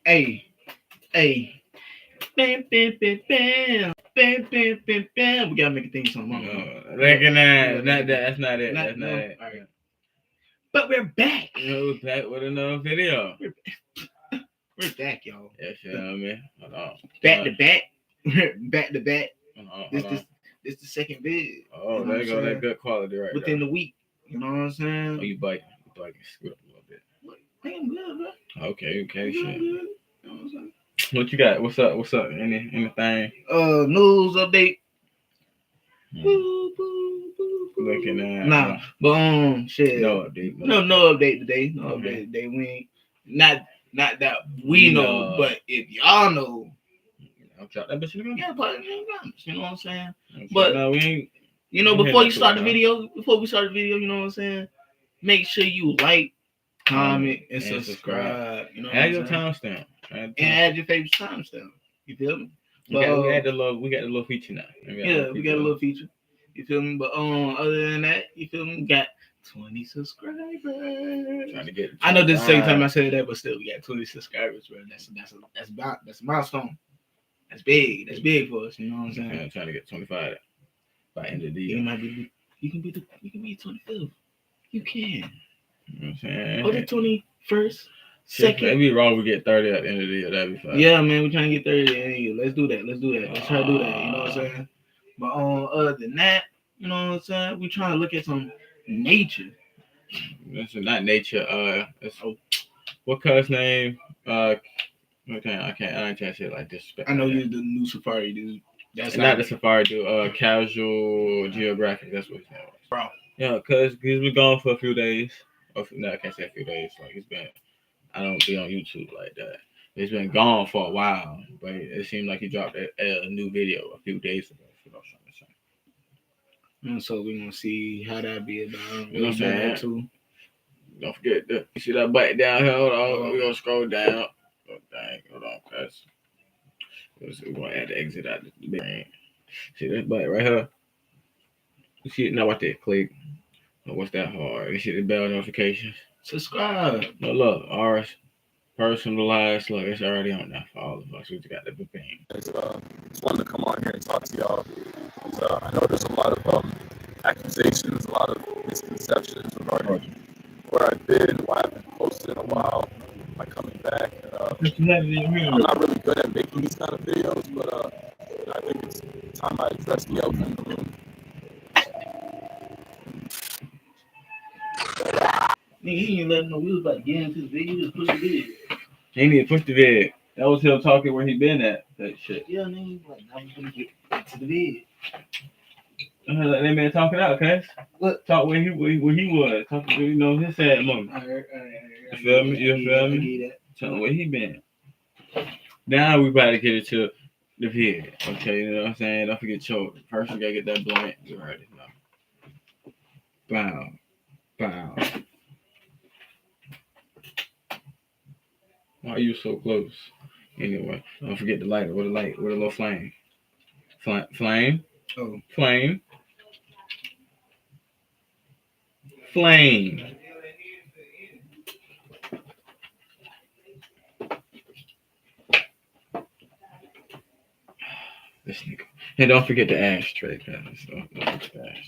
Hey, hey. Bam, bam, bam, bam. Bam, bam, bam, bam. We gotta make a theme song. Recognize. That's not it. That's not no. it. All right. But we're back. We're back with another video. We're back, y'all. Yeah, feel me? Hold on. Back to back. Back to back. Hold on. This the second vid. Oh, there you go. That good quality right within there. the week. You know what I'm saying? Oh, you biting. Scoot up a little bit. I'm good, bro. Okay, shit. You know what I'm saying? What you got? What's up? Anything? News update. Looking at shit. No update. No update today. No update today. We ain't not that we know, but if y'all know, I'll drop that bitch in the yeah, but you know what I'm saying. But no, we ain't. You know, before we start the video, you know what I'm saying. Make sure you like, comment, and subscribe. You know, add your timestamp. And add your favorite timestamp. You feel me? We got the little feature now. We got a little feature. You feel me? But other than that, you feel me? We got 20 subscribers. Trying to get. I know this is the second time I said that, but still, we got 20 subscribers, bro. That's a milestone. That's big. That's big for us. You know what I'm saying? I'm trying to get 25 by end of the year. You can be 25th. You can. You know what I'm saying? Or the 21st. Second. It'd be wrong we get 30 at the end of the year. That'd be fine. Yeah, man, we're trying to get 30 at the end of the year. Let's do that. Let's try to do that. You know what I'm saying? But other than that, you know what I'm saying? We're trying to look at some nature. This is not nature. What cuz name? Okay, I can't say it like this. I know you're the new Safari dude. That's not the Safari dude. Casual Geographic. That's what his name was. Bro. Yeah, cause he's been gone for a few days. No, I can't say a few days. Like he's been. I don't be on YouTube like that. He's been gone for a while, but it seemed like he dropped a new video a few days ago. You know what I'm saying? And so we're gonna see how that be about. You know what I'm saying? Too. Don't forget that. You see that button down here? Hold on. We're gonna scroll down. Oh, dang. Hold on, cuz. We're gonna add the exit out the brain. See that button right here? You see it now? What that click? Oh, what's that hard? You see the bell notifications? Subscribe. No, look, ours personalized. Look, it's already on there for all of us. We just got the bang. Just wanted to come on here and talk to y'all. I know there's a lot of accusations, a lot of misconceptions regarding where I've been, why I haven't posted in a while, my coming back. I'm not really good at making these kind of videos, but I think it's time I address the elephant in the room. He ain't letting no wheels about getting into the video. He just push the vid. He need to push the vid. That was him talking where he been at. That shit. Yeah, nigga. Like, now you gonna get to the vid. Let that man talk it out, cuz. What? Talk where he was. Talk to, his sad moment. All right. You feel me? Tell him where he been. Now we about to get into the vid. Okay, you know what I'm saying? Don't forget children. First, you gotta get that blunt. You already know. Bow. Why are you so close? Anyway, don't forget the lighter. With a little flame. Flame? Oh. Flame. This nigga. And don't forget the ashtray, guys.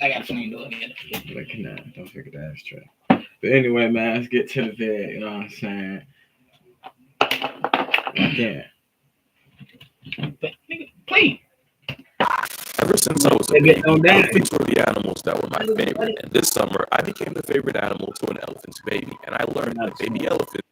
I got flame doing it. Like, nah, don't forget the ashtray. But anyway, man, let's get to the vid. You know what I'm saying? Again. Nigga, please. Ever since I was a baby, elephants were the animals that were my favorite. And this summer, I became the favorite animal to an elephant's baby. And I learned that baby elephants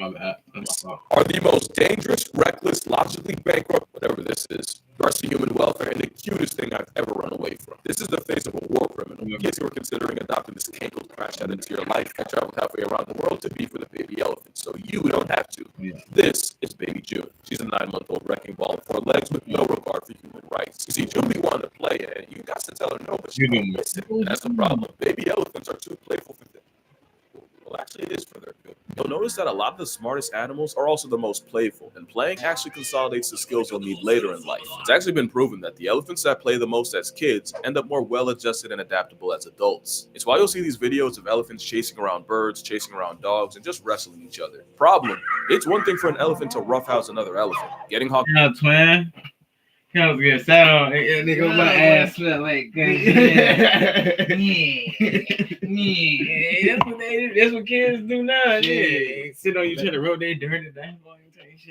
are the most dangerous, reckless, logically bankrupt, whatever this is, threats to human welfare, and the cutest thing I've ever run away from. This is the face of a war criminal. In case you were considering adopting this cankled crash out into your life, I traveled halfway around the world to be for the baby elephant, so you don't have to. Yeah. This is baby June. She's a 9-month-old wrecking ball of 4 legs with no regard for human rights. You see, June be wanting to play, and you got to tell her no, but she don't miss it. And that's the problem. Baby elephants are too playful for them. Well, actually, it is for their good. You'll notice noticed that a lot of the smartest animals are also the most playful, and playing actually consolidates the skills you'll need later in life. It's actually been proven that the elephants that play the most as kids end up more well-adjusted and adaptable as adults. It's why you'll see these videos of elephants chasing around birds, chasing around dogs, and just wrestling each other. Problem, it's one thing for an elephant to roughhouse another elephant. Getting hawked Yeah, twin. I was getting sat on. Nigga, my ass smell like that's what kids do now. Yeah. Sit on each other, roll their dirty down.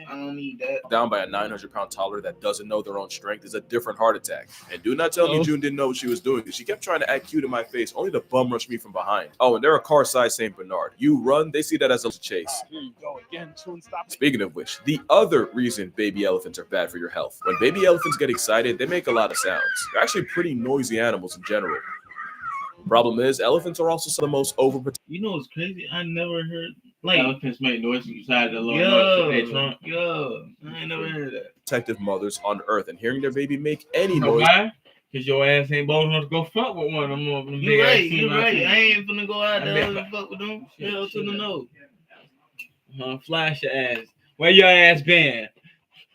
I don't need that. down by a 900-pound toddler that doesn't know their own strength is a different heart attack. And do not tell me June didn't know what she was doing, because she kept trying to act cute in my face, only to bum rush me from behind. Oh, and they're a car-sized Saint Bernard. You run, they see that as a chase. Here you go again. Soon stop. Speaking of which, the other reason baby elephants are bad for your health. When baby elephants get excited, they make a lot of sounds. They're actually pretty noisy animals in general. Problem is, elephants are also some of the most overprotective. You know what's crazy? I never heard like Elephants make noise inside the lower noise with their trunk. I ain't never heard that. Protective mothers on earth, and hearing their baby make any You know noise why? Because your ass ain't bold enough to go fuck with one of them. You right, you right. I ain't finna go out there and fuck with them. Shit, Hell to the no. Flash your ass. Where your ass been?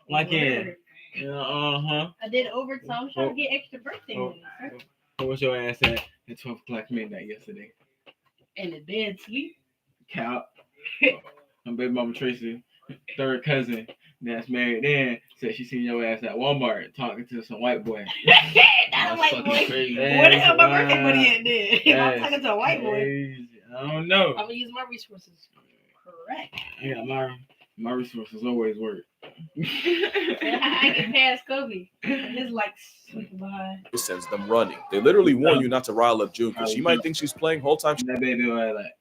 Like in. I did overtime. I'm trying to get extra birthday money, sir. What's your ass at 12 o'clock midnight yesterday? In the bed, sleep. Cow. My baby mama Tracy, third cousin that's married in, said she seen your ass at Walmart talking to some white boy. I'm like, fucking boy, crazy. where the hell my birthday money at then? I'm That's talking to a white boy. crazy. I don't know. I'm gonna use my resources. Correct. I got my resources always work. I can pass Kobe. His like behind. sends them running. They literally warn you not to rile up June, because she might think she's playing whole time. That baby was like,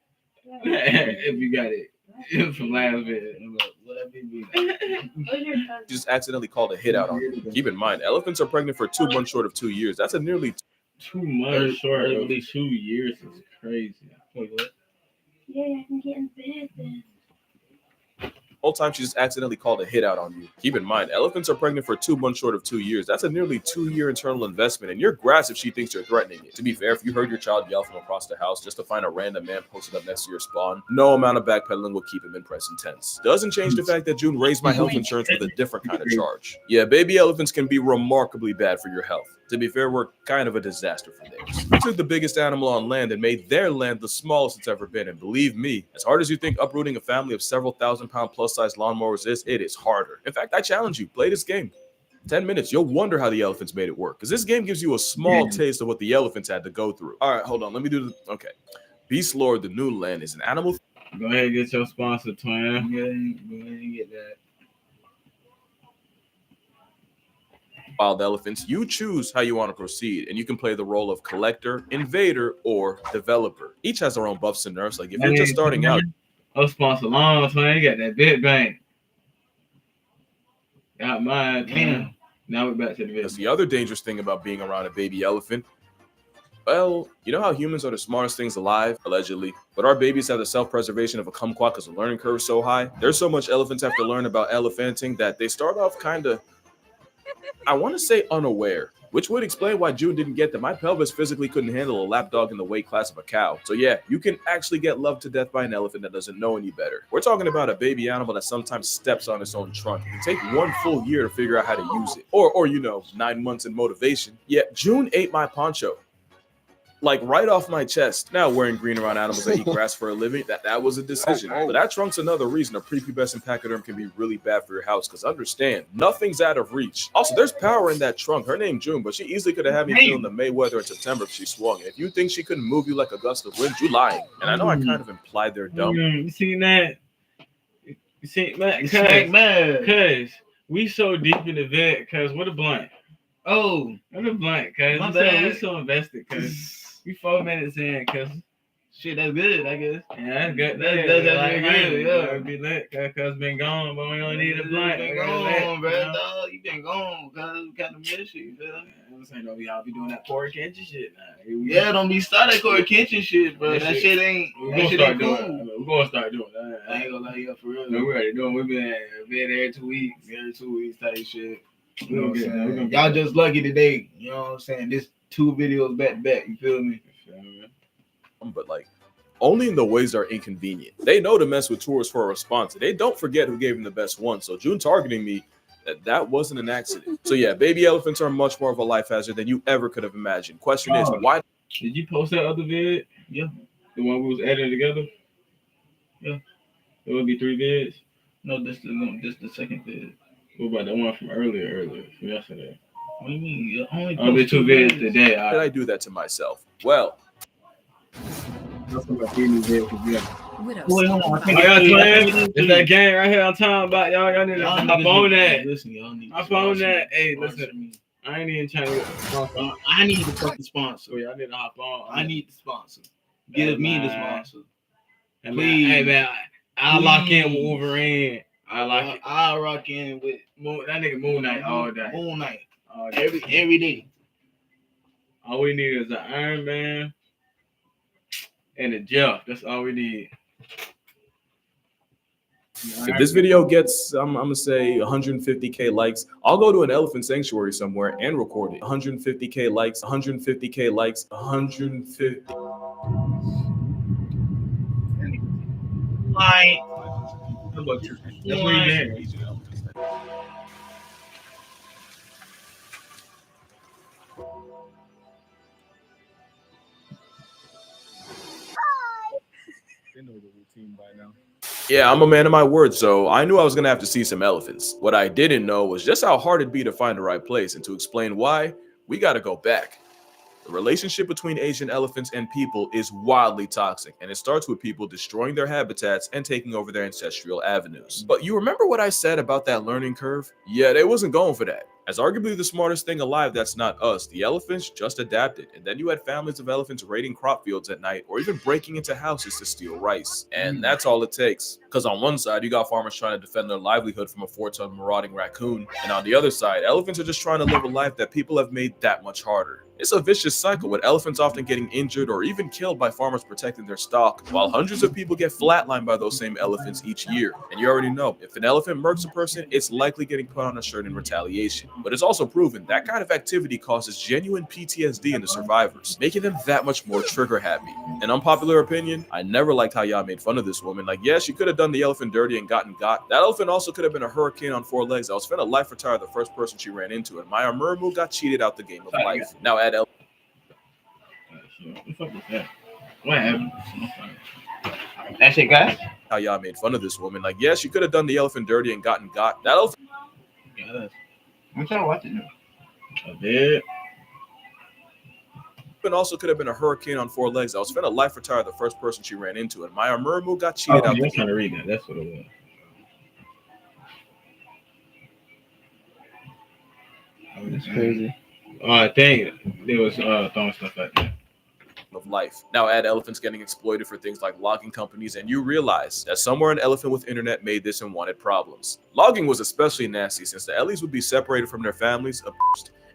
if you got it from last bit, I'm like, what baby? What's your cousin? She just accidentally called a hit out on you. Keep in mind, elephants are pregnant for 2 months short of 2 years. That's a nearly 2 months short of 2 years is crazy. Wait, what? Yeah, I can get in bed then. whole time she just accidentally called a hit out on you. Keep in mind, elephants are pregnant for 2 months short of 2 years. That's a nearly 2-year internal investment, and you're grass if she thinks you're threatening it. To be fair, if you heard your child yell from across the house just to find a random man posted up next to your spawn, no amount of backpedaling will keep him in present tense. Doesn't change the fact that June raised my health insurance with a different kind of charge. Yeah, baby elephants can be remarkably bad for your health. To be fair, we're kind of a disaster for theirs. We took the biggest animal on land and made their land the smallest it's ever been. And believe me, as hard as you think uprooting a family of several thousand-pound plus-size lawnmowers is, it is harder. In fact, I challenge you, play this game. 10 minutes, you'll wonder how the elephants made it work. Because this game gives you a small taste of what the elephants had to go through. All right, hold on. Let me do this. Okay. Beast Lord, the New Land, is an animal. Go ahead and get your sponsor, twin. Go ahead and get that. Wild elephants, you choose how you want to proceed, and you can play the role of collector, invader, or developer. Each has their own buffs and nerfs. Like if you're just starting out, oh, sponsor long, twin. You got that big bang. Got mine, twin. Now we're back to the video. that's the other dangerous thing about being around a baby elephant. Well, you know how humans are the smartest things alive, allegedly, but our babies have the self-preservation of a kumquat because the learning curve is so high. There's so much elephants have to learn about elephanting that they start off kind of, I want to say unaware, which would explain why June didn't get that my pelvis physically couldn't handle a lapdog in the weight class of a cow. So yeah, you can actually get loved to death by an elephant that doesn't know any better. We're talking about a baby animal that sometimes steps on its own trunk. It can take 1 full year to figure out how to use it. Or you know, 9 months in motivation. Yet June ate my poncho. Like right off my chest. Now wearing green around animals that eat grass for a living, that was a decision. But that trunk's another reason a prepubescent pachyderm can be really bad for your house. Because understand, nothing's out of reach. Also, there's power in that trunk. Her name June, but she easily could have had me feeling the Mayweather in September if she swung. If you think she couldn't move you like a gust of wind, you lying. And I know I kind of implied they're dumb. You seen that? You seen that? Cuz Cuz we so deep in the vet. Cuz what a blunt. oh, What a blunt. Cuz My we bad. so invested. Cuz we 4 minutes in. Cuz shit, that's good, I guess. yeah, that's good. That's like, good, yeah. Be lit. Cuz been gone, but we don't need a blunt. You been gone, bro. Dog. You been gone, cuz we kind of miss you, feel me? I'm saying, though, y'all be doing that pork kitchen shit now. Yeah, don't be starting Corey Kitchen shit, bro. That shit ain't. We're That gonna shit start ain't doing cool. it. We're gonna start doing that. I ain't gonna lie, yeah, for real. No, we already doing. We've been every 2 weeks. Every 2 weeks type shit. You know what I'm We're gonna saying? get Y'all just lucky today. You know what I'm saying? This 2 videos back to back. You feel me? But like, only in the ways that are inconvenient. They know to mess with tourists for a response. They don't forget who gave them the best one. So June targeting me, that wasn't an accident. So yeah, baby elephants are much more of a life hazard than you ever could have imagined. Question is, why? Did you post that other vid? Yeah. The one we was editing together? Yeah. It would be 3 vids? No, this the second vid. What about the one from earlier, from yesterday? What do you mean? You only Only 2 vids today. Why did I do that to myself? Well, That's about 3 new vids together. Wait, hold on. I think It's that game right here I'm talking about. Y'all need to hop on that. Listen, y'all need to Hop on that. Hey, sponsor listen. me. I ain't even trying to get the sponsor. I need the fucking sponsor. So y'all need to hop on. I need the sponsor. Give me the sponsor. Hey, Please. Hey, man. I'll lock in with Please. Wolverine. I'll rock in with That nigga Moon Knight all day. Moon Knight. All day. Every day. All we need is an Iron Man and a Jeff. That's all we need. if this video gets, I'm gonna say 150K likes, I'll go to an elephant sanctuary somewhere and record it. 150K likes, 150K likes, 150. Hi. How about you? That's what you did. They know the routine by now. Yeah, I'm a man of my word, so I knew I was gonna have to see some elephants. What I didn't know was just how hard it'd be to find the right place, and to explain why, we gotta go back. The relationship between Asian elephants and people is wildly toxic, and it starts with people destroying their habitats and taking over their ancestral avenues. But you remember what I said about that learning curve? Yeah, they wasn't going for that. As arguably the smartest thing alive that's not us, the elephants just adapted, and then you had families of elephants raiding crop fields at night or even breaking into houses to steal rice. And that's all it takes. Because on one side, you got farmers trying to defend their livelihood from a 4-ton marauding raccoon, and on the other side, elephants are just trying to live a life that people have made that much harder. It's a vicious cycle, with elephants often getting injured or even killed by farmers protecting their stock, while hundreds of people get flatlined by those same elephants each year. And you already know, if an elephant murks a person, it's likely getting put on a shirt in retaliation. But it's also proven that kind of activity causes genuine PTSD in the survivors, making them that much more trigger happy. An unpopular opinion, I never liked how y'all made fun of this woman. Like, yeah, she could have done the elephant dirty and gotten got. That elephant also could have been a hurricane on 4 legs that was finna life retire the first person she ran into, and Maya Murmu got cheated out the game of life. Now add What the fuck was that? What happened? That shit, guys? how y'all made fun of this woman. Like, yeah, she could have done the elephant dirty and gotten got. That elephant I'm trying to watch it now. I did. also could have been a hurricane on 4 legs that was finna life retire the first person she ran into, and Maya Murmu got cheated out I the was trying game. to read that. That's what it was. That's crazy. I think they was throwing stuff at me. Of life. Now add elephants getting exploited for things like logging companies, and you realize that somewhere an elephant with internet made this and wanted problems. Logging was especially nasty since the Ellies would be separated from their families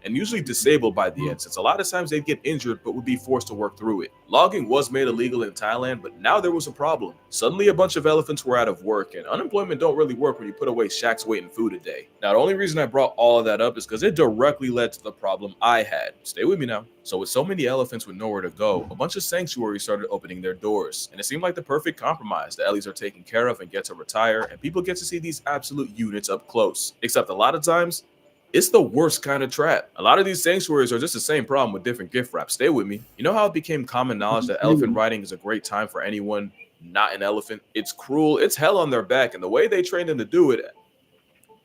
and usually disabled by the end, since a lot of times they'd get injured but would be forced to work through it. Logging was made illegal in Thailand, but now there was a problem. Suddenly a bunch of elephants were out of work, and unemployment don't really work when you put away shacks weight in food a day. Now the only reason I brought all of that up is because it directly led to the problem I had. Stay with me now. So with so many elephants with nowhere to go, a bunch of sanctuaries started opening their doors, and it seemed like the perfect compromise. The Ellies are taken care of and get to retire, and people get to see these absolute units up close. Except a lot of times, it's the worst kind of trap. A lot of these sanctuaries are just the same problem with different gift wraps. Stay with me. You know how it became common knowledge that elephant riding is a great time for anyone not an elephant? It's cruel, it's hell on their back, and the way they train them to do it,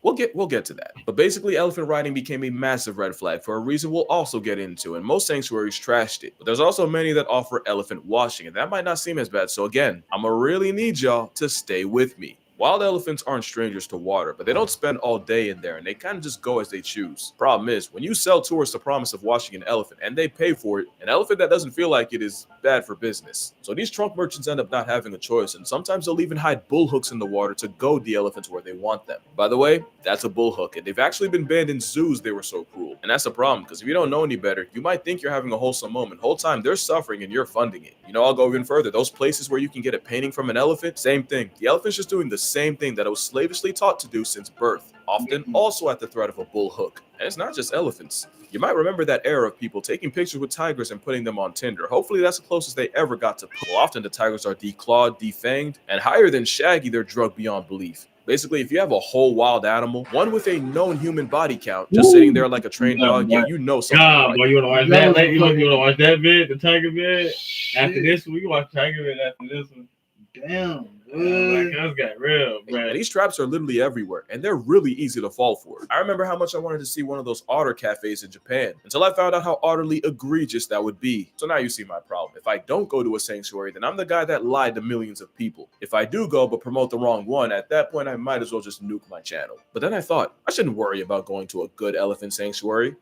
we'll get to that. But basically, elephant riding became a massive red flag for a reason we'll also get into, and most sanctuaries trashed it. But there's also many that offer elephant washing, and that might not seem as bad. So again, I'ma really need y'all to stay with me. Wild elephants aren't strangers to water, but they don't spend all day in there, and they kind of just go as they choose. Problem is, when you sell tourists the promise of washing an elephant and they pay for it, an elephant that doesn't feel like it is bad for business. So these trunk merchants end up not having a choice, and sometimes they'll even hide bull hooks in the water to goad the elephants where they want them. By the way, that's a bull hook, and they've actually been banned in zoos. They were so cruel. And that's the problem, because if you don't know any better, you might think you're having a wholesome moment. Whole time they're suffering and you're funding it. You know, I'll go even further. Those places where you can get a painting from an elephant, same thing. The elephant's just doing the same thing that it was slavishly taught to do since birth, often also at the threat of a bull hook. And it's not just elephants. You might remember that era of people taking pictures with tigers and putting them on Tinder. Hopefully that's the closest they ever got to. Often the tigers are declawed, defanged, and higher than Shaggy, they're drugged beyond belief. Basically, if you have a whole wild animal, one with a known human body count, just sitting there like a trained dog, yeah, you know something. God, Right. boy, you wanna watch that? Like, you wanna watch that vid, the tiger vid? After this one, we can watch tiger vid after this one. Damn. Like, us got real, bro. And these traps are literally everywhere, and they're really easy to fall for. I remember how much I wanted to see one of those otter cafes in Japan, until I found out how utterly egregious that would be. So now you see my problem. If I don't go to a sanctuary, then I'm the guy that lied to millions of people. If I do go but promote the wrong one, at that point I might as well just nuke my channel. But then I thought, I shouldn't worry about going to a good elephant sanctuary.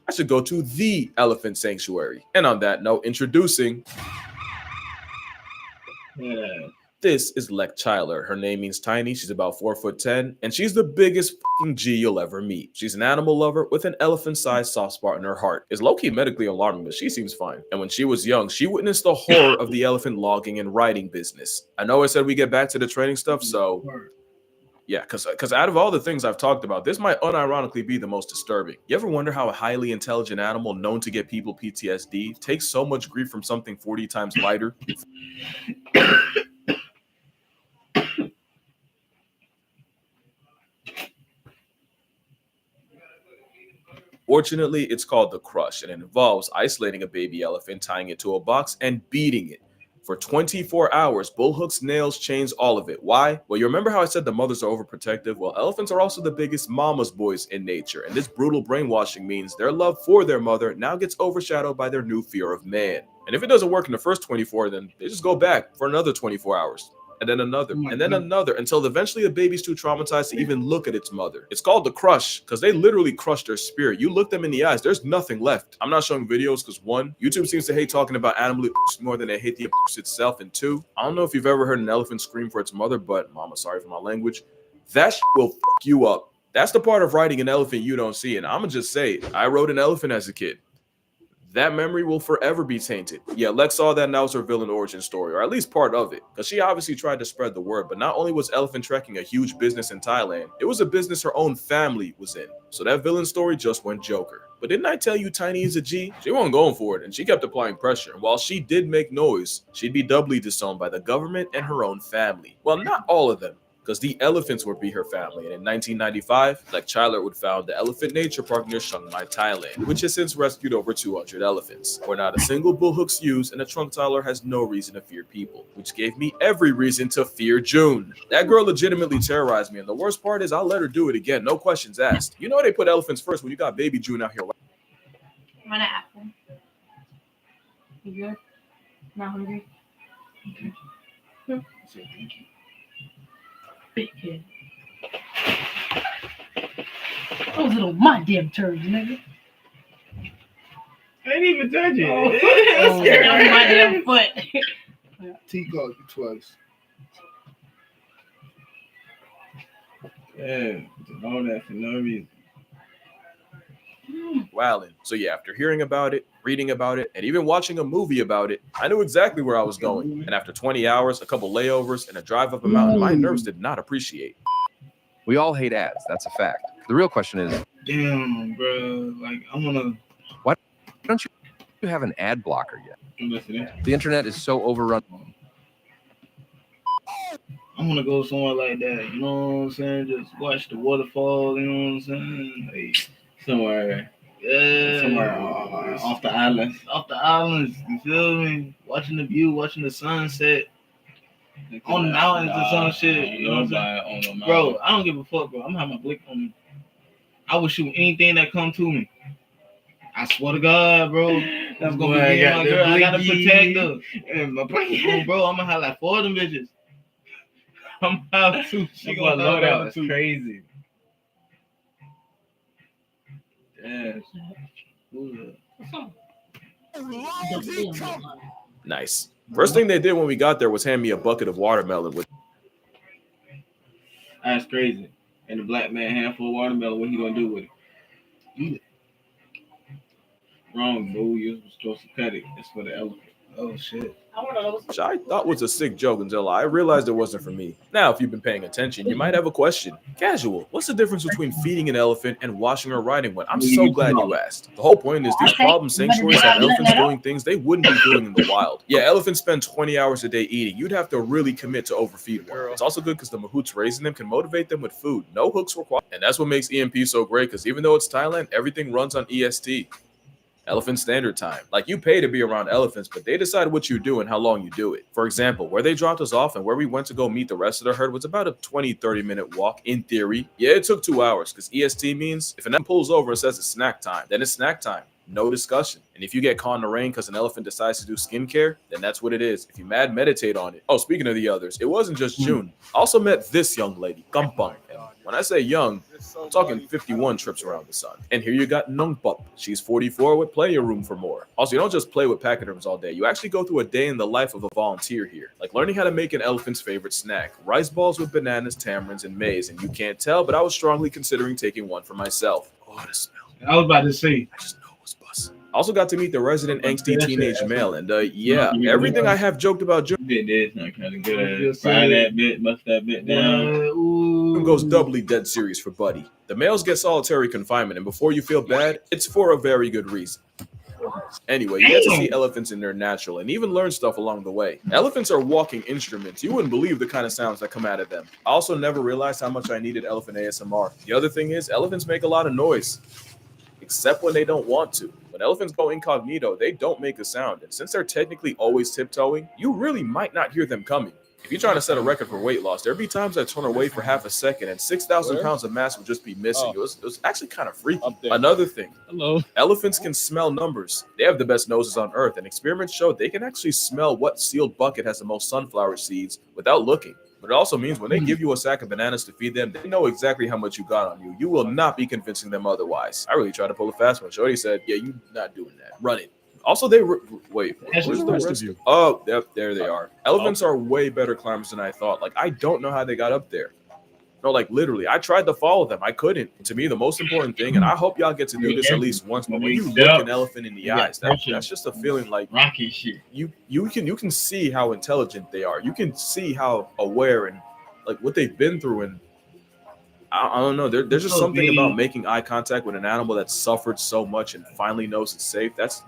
I should go to the elephant sanctuary. And on that note, introducing... Yeah. This is Lek Chyler. Her name means tiny. She's about 4'10", and she's the biggest fucking G you'll ever meet. She's an animal lover with an elephant-sized soft spot in her heart. It's low-key medically alarming, but she seems fine. And when she was young, she witnessed the horror of the elephant logging and riding business. I know I said we get back to the training stuff, so yeah, because out of all the things I've talked about, this might unironically be the most disturbing. You ever wonder how a highly intelligent animal known to get people PTSD takes so much grief from something 40 times lighter? Fortunately, it's called the crush, and it involves isolating a baby elephant, tying it to a box, and beating it for 24 hours. Bull hooks, nails, chains, all of it. Why? Well, you remember how I said the mothers are overprotective? Well, elephants are also the biggest mama's boys in nature, and this brutal brainwashing means their love for their mother now gets overshadowed by their new fear of man. And if it doesn't work in the first 24, then they just go back for another 24 hours. And then another, and then another, until eventually the baby's too traumatized to even look at its mother. It's called the crush, because they literally crush their spirit. You look them in the eyes, there's nothing left. I'm not showing videos because one, YouTube seems to hate talking about animal abuse more than they hate the abuse itself, and two, I don't know if you've ever heard an elephant scream for its mother, but mama, sorry for my language, that shit will fuck you up. That's the part of riding an elephant you don't see, and I'ma just say it. I rode an elephant as a kid. That memory will forever be tainted. Yeah, Lex saw that, and that was her villain origin story, or at least part of it, because she obviously tried to spread the word, but not only was elephant trekking a huge business in Thailand, it was a business her own family was in. So that villain story just went Joker. But didn't I tell you Tiny is a G? She wasn't going for it, and she kept applying pressure. And while she did make noise, she'd be doubly disowned by the government and her own family. Well, not all of them, because the elephants would be her family. And in 1995, Lek Chyler would found the Elephant Nature Park near Chiang Mai, Thailand, which has since rescued over 200 elephants, where not a single bull hook's used, and the trunk Tyler has no reason to fear people, which gave me every reason to fear June. That girl legitimately terrorized me, and the worst part is I'll let her do it again, no questions asked. You know they put elephants first when you got baby June out here. Want an apple? You good? Not hungry? Okay. Big kid. Those little my damn turds, nigga. I ain't even touch it. Oh, that was my damn foot. T called you twice. Yeah, all that for no reason. Wildin'. So yeah, after hearing about it, reading about it, and even watching a movie about it, I knew exactly where I was going. And after 20 hours, a couple layovers, and a drive up a mountain, my nerves did not appreciate. We all hate ads. That's a fact. The real question is, Damn, bro. Like, I wanna. why don't you have an ad blocker yet? I'm listening. The internet is so overrun. I wanna go somewhere like that. You know what I'm saying? Just watch the waterfall. You know what I'm saying? Like, Somewhere off the island. Off the islands. You feel me? Watching the view, watching the sunset. On the mountains or some shit, you know what I'm saying? Bro, I don't give a fuck, bro. I'm gonna have my blick on me. I will shoot anything that come to me. I swear to God, bro. That's gonna be me and my girl. I gotta protect her. And bro, I'm gonna have like 4 of them bitches. I'm gonna have 2. She gonna load out. It's crazy. Yeah. Nice. First thing they did when we got there was hand me a bucket of watermelon with. That's crazy. And the black man handful of watermelon, what he gonna do with it? Eat it. Wrong, boo. You're supposed to cut it. It's for the elephant. Oh shit. which I thought was a sick joke until I realized it wasn't for me. Now, if you've been paying attention, you might have a question. Casual, what's the difference between feeding an elephant and washing or riding one? I'm so glad you asked. The whole point is these problem sanctuaries have elephants doing things they wouldn't be doing in the wild. Yeah, elephants spend 20 hours a day eating. You'd have to really commit to overfeed one. It's also good because the mahouts raising them can motivate them with food. No hooks required. And that's what makes EMP so great, because even though it's Thailand, everything runs on EST. Elephant Standard Time. Like, you pay to be around elephants, but they decide what you do and how long you do it. For example, where they dropped us off and where we went to go meet the rest of the herd was about a 20-30 minute walk in theory. Yeah, it took 2 hours because EST means if an elephant pulls over and says it's snack time, then it's snack time. No discussion. And if you get caught in the rain because an elephant decides to do skincare, then that's what it is. If you mad, meditate on it. Oh, speaking of the others, it wasn't just June. I also met this young lady, Kampang. When I say young, I'm talking 51 trips around the sun. And here you got Nungpup. She's 44 with plenty of room for more. Also, you don't just play with pachyderms all day. You actually go through a day in the life of a volunteer here. Like learning how to make an elephant's favorite snack. Rice balls with bananas, tamarinds, and maize. And you can't tell, but I was strongly considering taking one for myself. Oh, the smell. I was about to say. I just know it was busting. I also got to meet the resident angsty teenage male, and yeah, everything I have joked about June Did this, not kind of good. Fry that bit, bust that bit down. goes doubly dead serious for Buddy. The males get solitary confinement, and before you feel bad, it's for a very good reason. Anyway, you get to see elephants in their natural and even learn stuff along the way. Elephants are walking instruments. You wouldn't believe the kind of sounds that come out of them. I also never realized how much I needed elephant ASMR. The other thing is, elephants make a lot of noise, except when they don't want to. When elephants go incognito, they don't make a sound. And since they're technically always tiptoeing, you really might not hear them coming. If you're trying to set a record for weight loss, there'd be times I turn away for half a second and 6,000 pounds of mass would just be missing. It was actually kind of freaky. Another thing, elephants can smell numbers. They have the best noses on earth, and experiments show they can actually smell what sealed bucket has the most sunflower seeds without looking. But it also means when they give you a sack of bananas to feed them, they know exactly how much you got on you. You will not be convincing them otherwise. I really tried to pull a fast one. Shorty said, yeah, you're not doing that. Run it. Also, wait. Where's the rest of you? Oh, yep, there they are. Elephants are way better climbers than I thought. Like, I don't know how they got up there. No, like literally, I tried to follow them. I couldn't. To me, the most important thing, and I hope y'all get to do this at least once, but when you look an elephant in the eyes, that's just a feeling like rocky shit. You can see how intelligent they are. You can see how aware and like what they've been through, and I don't know. There's just something about making eye contact with an animal that's suffered so much and finally knows it's safe. That's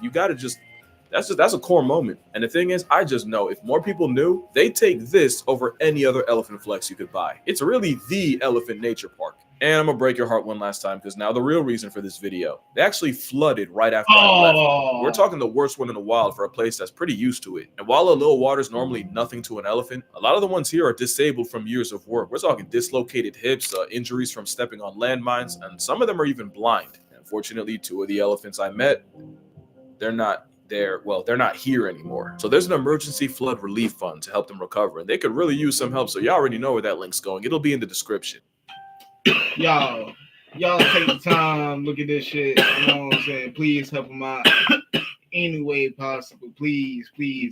a core moment. And the thing is, I just know if more people knew, they'd take this over any other elephant flex you could buy. It's really the elephant nature park. And I'm gonna break your heart one last time, because now the real reason for this video, they actually flooded right after I left. We're talking the worst one in the wild for a place that's pretty used to it. And while a little water is normally nothing to an elephant, a lot of the ones here are disabled from years of work. We're talking dislocated hips, injuries from stepping on landmines, and some of them are even blind. Unfortunately, 2 of the elephants I met, they're not here anymore. So there's an emergency flood relief fund to help them recover, and they could really use some help. So y'all already know where that link's going. It'll be in the description. Y'all take the time, look at this shit. You know what I'm saying? Please help them out any way possible. Please.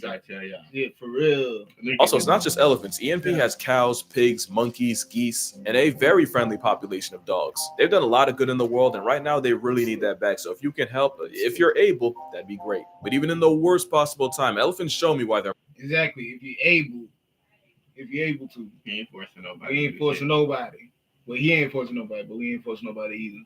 I tell y'all. Yeah, for real. Also, it's not just elephants. EMP has cows, pigs, monkeys, geese, and a very friendly population of dogs. They've done a lot of good in the world, and right now they really need that back. So if you can help, if you're able, that'd be great. But even in the worst possible time, elephants show me why they're exactly. If you're able to. He ain't forcing nobody. He ain't forcing nobody. Well, he ain't forcing nobody, but we ain't forcing nobody either.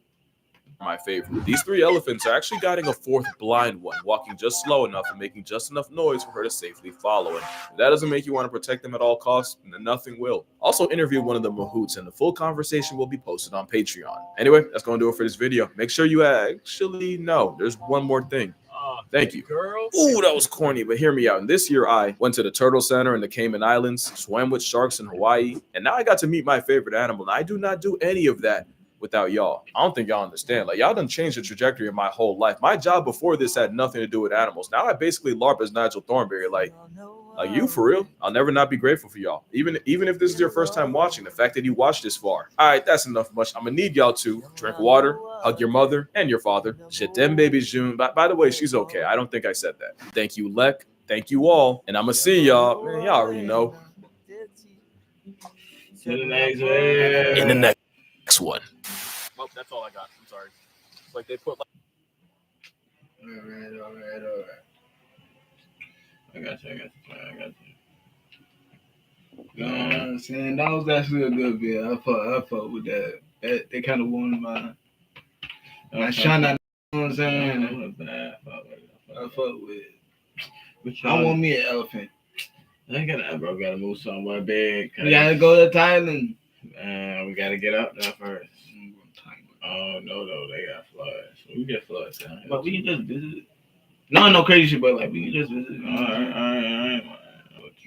My favorite. These 3 elephants are actually guiding a 4th blind one, walking just slow enough and making just enough noise for her to safely follow. And if that doesn't make you want to protect them at all costs, then nothing will. Also interviewed one of the mahouts, and the full conversation will be posted on Patreon. Anyway, that's going to do it for this video. Make sure you actually know there's one more thing. Thank you. Ooh, that was corny, but hear me out. And this year I went to the Turtle Center in the Cayman Islands, swam with sharks in Hawaii, and now I got to meet my favorite animal. And I do not do any of that without y'all. I don't think y'all understand. Like, y'all done changed the trajectory of my whole life. My job before this had nothing to do with animals. Now I basically LARP as Nigel Thornberry. Like you for real? I'll never not be grateful for y'all. Even if this is your first time watching, the fact that you watched this far. All right, that's enough much. I'm gonna need y'all to drink water, hug your mother and your father. Shit, them babies, June. By the way, she's okay. I don't think I said that. Thank you, Lek. Thank you all. And I'm gonna see y'all. Man, y'all already know. To the next one. In the next one. Well, that's all I got. I'm sorry. It's like they put like. All right. I got you. You know what I'm saying? That was actually a good video. I fuck with that. They kind of warned my shine. You know what I'm saying? That was bad. I fuck with. I want me an elephant. I gotta move somewhere big. We gotta go to Thailand. We gotta get up there first. Oh no, they got floods. We get floods down here. But we can just visit. No crazy shit, but like we can just visit. All right.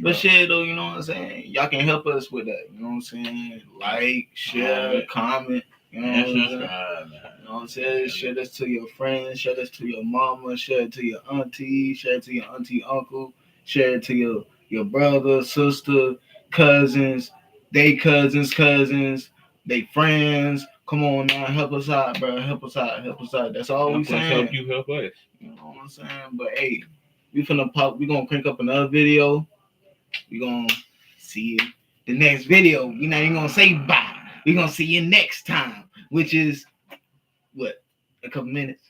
But shit though, you know what I'm saying? Y'all can help us with that. You know what I'm saying? Like, share, comment. You know what I'm saying? You know what I'm saying? Share this to your friends, share this to your mama, share it to your auntie, share it to your auntie, uncle, share it to your brother, sister, cousins, they cousins, they friends. Come on now, help us out, bro. Help us out. That's all we saying. Help you, help us. You know what I'm saying? But hey, we gonna crank up another video. We gonna see you the next video. We not even gonna say bye. We gonna see you next time, which is what, a couple minutes.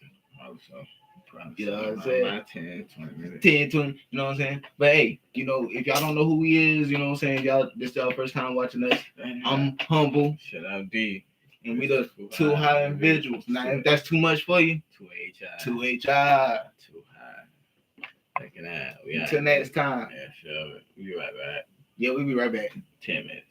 You know what I'm saying? 10, 20 minutes. 10, 20, you know what I'm saying? But hey, you know, if y'all don't know who he is, you know what I'm saying? This y'all first time watching us. I'm humble. Shout out D. And we the two high individuals. Now, if that's too much for you, 2HI. Too high. Checking out. Until next time. Yeah, sure. We'll be right back. Yeah, we'll be right back. 10 minutes.